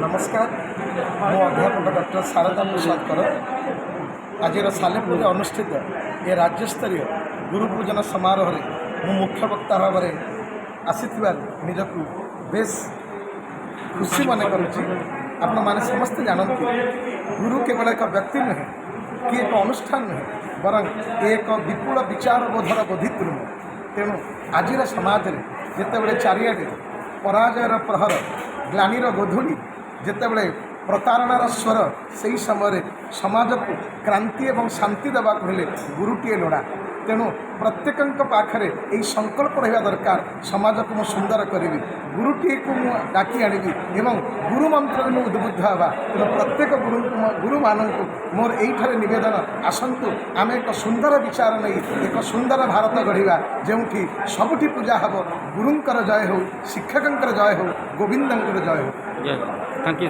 नमस्कार मो अध्यापक डॉक्टर शारदा प्रसाद कर आज सालेपुर अनुष्ठित ये राज्यस्तरीय गुरु पूजन समारोह मु मुख्य वक्ता भाव में आसी निजक बेस खुशी मन आपण मैंने समस्ते जानती गुरु केवल एक व्यक्ति नुहे कि एक अनुष्ठान नुहे बरं एक विपुल विचार बोधर बोधित नुहे। तेणु आज समाज में जितेबले चारिआडे पराजयर प्रहर ग्लानिर गोधूली जितेबले प्रतारणार स्वर से समय समाज को क्रांति एवं शांति देवाक हेले गुरुटीए लोड़ा। तेणु प्रत्येक पाखरे यही संकल्प रहा दरकार समाज को मुझे सुंदर करी गुरुटीए को डाकी आनी एवं गुरु मंत्र में उद्बुद्ध हाँ। तेणु प्रत्येक गुरु मानक मोर यही नवेदन आसतु आम एक सुंदर विचार नहीं एक सुंदर भारत गढ़ा जो सबुठी पूजा हम गुरुंकर जय हो शिक्षक जय हो गोविंदंकर जय हो। Thank you.